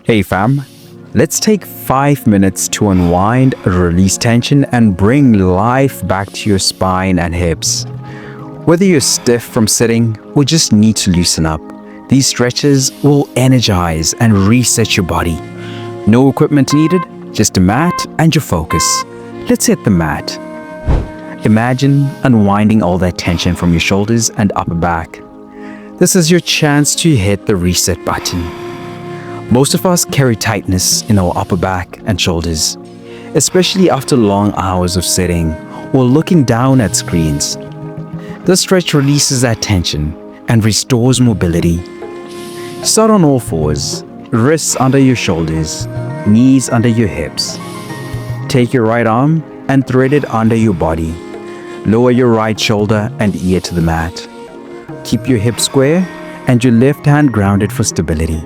Hey fam, let's take 5 minutes to unwind, release tension, and bring life back to your spine and hips. Whether you're stiff from sitting or just need to loosen up, these stretches will energize and reset your body. No equipment needed, just a mat and your focus. Let's hit the mat. Imagine unwinding all that tension from your shoulders and upper back. This is your chance to hit the reset button. Most of us carry tightness in our upper back and shoulders, especially after long hours of sitting or looking down at screens. This stretch releases that tension and restores mobility. Start on all fours, wrists under your shoulders, knees under your hips. Take your right arm and thread it under your body. Lower your right shoulder and ear to the mat. Keep your hips square and your left hand grounded for stability.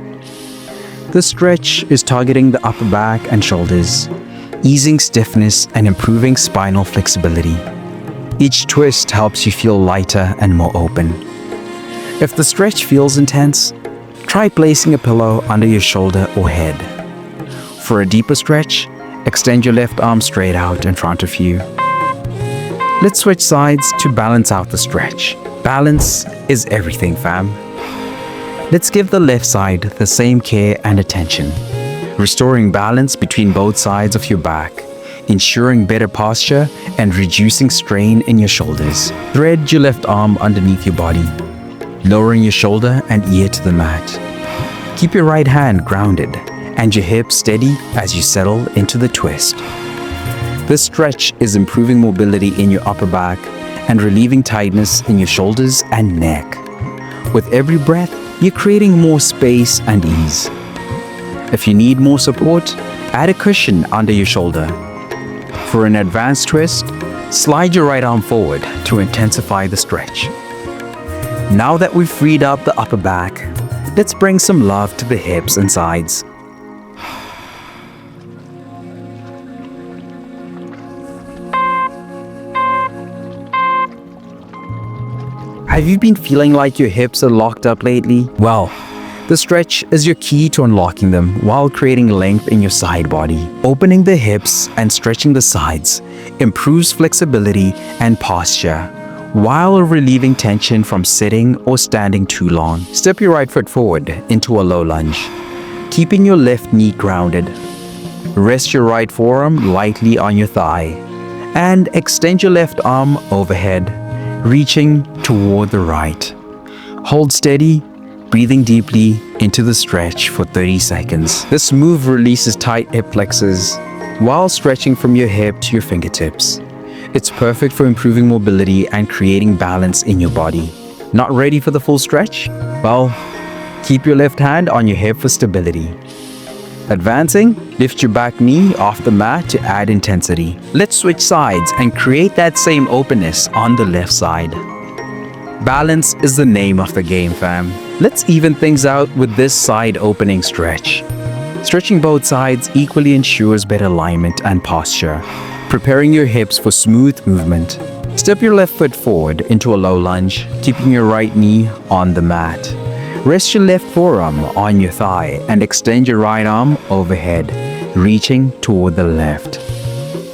This stretch is targeting the upper back and shoulders, easing stiffness and improving spinal flexibility. Each twist helps you feel lighter and more open. If the stretch feels intense, try placing a pillow under your shoulder or head. For a deeper stretch, extend your left arm straight out in front of you. Let's switch sides to balance out the stretch. Balance is everything, fam. Let's give the left side the same care and attention, restoring balance between both sides of your back, ensuring better posture and reducing strain in your shoulders. Thread your left arm underneath your body, lowering your shoulder and ear to the mat. Keep your right hand grounded and your hips steady as you settle into the twist. This stretch is improving mobility in your upper back and relieving tightness in your shoulders and neck. With every breath, you're creating more space and ease. If you need more support, add a cushion under your shoulder. For an advanced twist, slide your right arm forward to intensify the stretch. Now that we've freed up the upper back, let's bring some love to the hips and sides. Have you been feeling like your hips are locked up lately? Well, the stretch is your key to unlocking them while creating length in your side body. Opening the hips and stretching the sides improves flexibility and posture while relieving tension from sitting or standing too long. Step your right foot forward into a low lunge, keeping your left knee grounded. Rest your right forearm lightly on your thigh and extend your left arm overhead, reaching toward the right. Hold steady, breathing deeply into the stretch for 30 seconds. This move releases tight hip flexors while stretching from your hip to your fingertips. It's perfect for improving mobility and creating balance in your body. Not ready for the full stretch? Well, keep your left hand on your hip for stability. Advancing, lift your back knee off the mat to add intensity. Let's switch sides and create that same openness on the left side. Balance is the name of the game, fam. Let's even things out with this side opening stretch. Stretching both sides equally ensures better alignment and posture, preparing your hips for smooth movement. Step your left foot forward into a low lunge, keeping your right knee on the mat. Rest your left forearm on your thigh and extend your right arm overhead, reaching toward the left.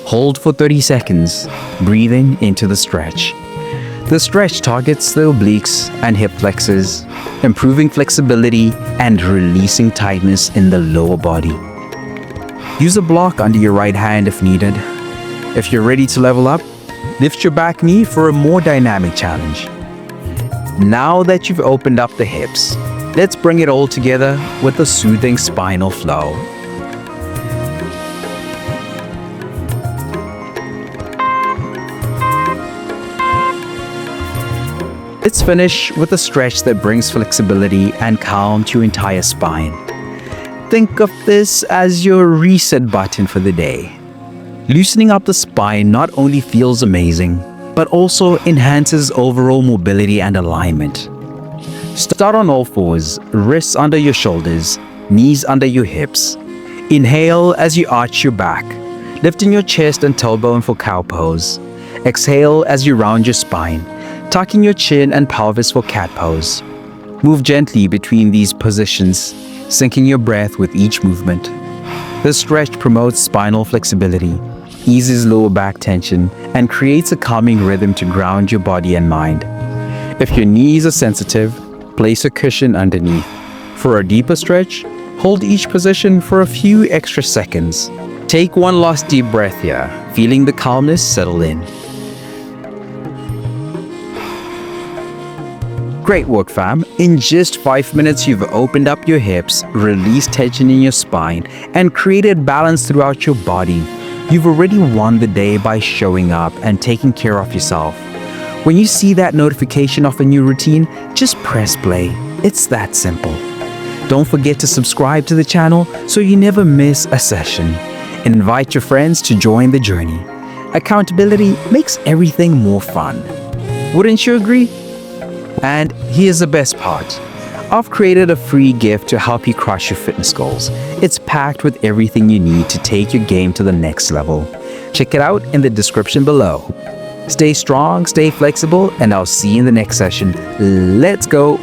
Hold for 30 seconds, breathing into the stretch. The stretch targets the obliques and hip flexors, improving flexibility and releasing tightness in the lower body. Use a block under your right hand if needed. If you're ready to level up, lift your back knee for a more dynamic challenge. Now that you've opened up the hips, let's bring it all together with a soothing spinal flow. Let's finish with a stretch that brings flexibility and calm to your entire spine. Think of this as your reset button for the day. Loosening up the spine not only feels amazing, but also enhances overall mobility and alignment. Start on all fours, wrists under your shoulders, knees under your hips. Inhale as you arch your back, lifting your chest and tailbone for cow pose. Exhale as you round your spine, tucking your chin and pelvis for cat pose. Move gently between these positions, syncing your breath with each movement. This stretch promotes spinal flexibility, eases lower back tension, and creates a calming rhythm to ground your body and mind. If your knees are sensitive, place a cushion underneath. For a deeper stretch, hold each position for a few extra seconds. Take one last deep breath here, feeling the calmness settle in. Great work, fam. In just 5 minutes, you've opened up your hips, released tension in your spine, and created balance throughout your body. You've already won the day by showing up and taking care of yourself. When you see that notification of a new routine, just press play. It's that simple. Don't forget to subscribe to the channel so you never miss a session. And invite your friends to join the journey. Accountability makes everything more fun. Wouldn't you agree? And here's the best part. I've created a free gift to help you crush your fitness goals. It's packed with everything you need to take your game to the next level. Check it out in the description below. Stay strong, stay flexible, and I'll see you in the next session. Let's go.